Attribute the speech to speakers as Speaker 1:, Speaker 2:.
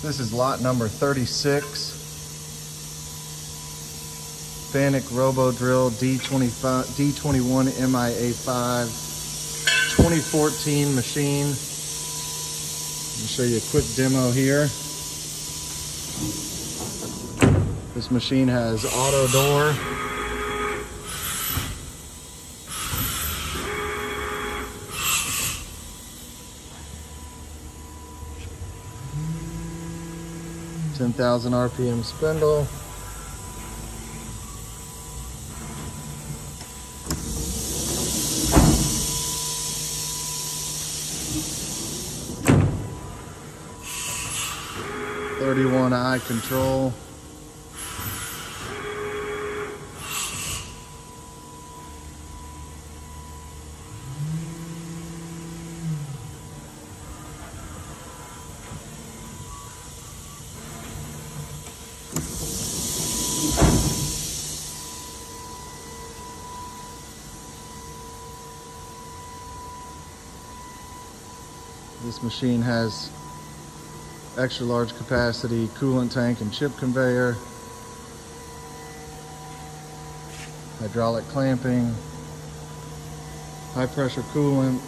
Speaker 1: This is lot number 36. Fanuc Robodrill A-D21MiA5 2014 machine. Let me show you a quick demo here. This machine has auto door. $10,000 RPM spindle. '31i control. This machine has extra large capacity coolant tank and chip conveyor, hydraulic clamping, high pressure coolant,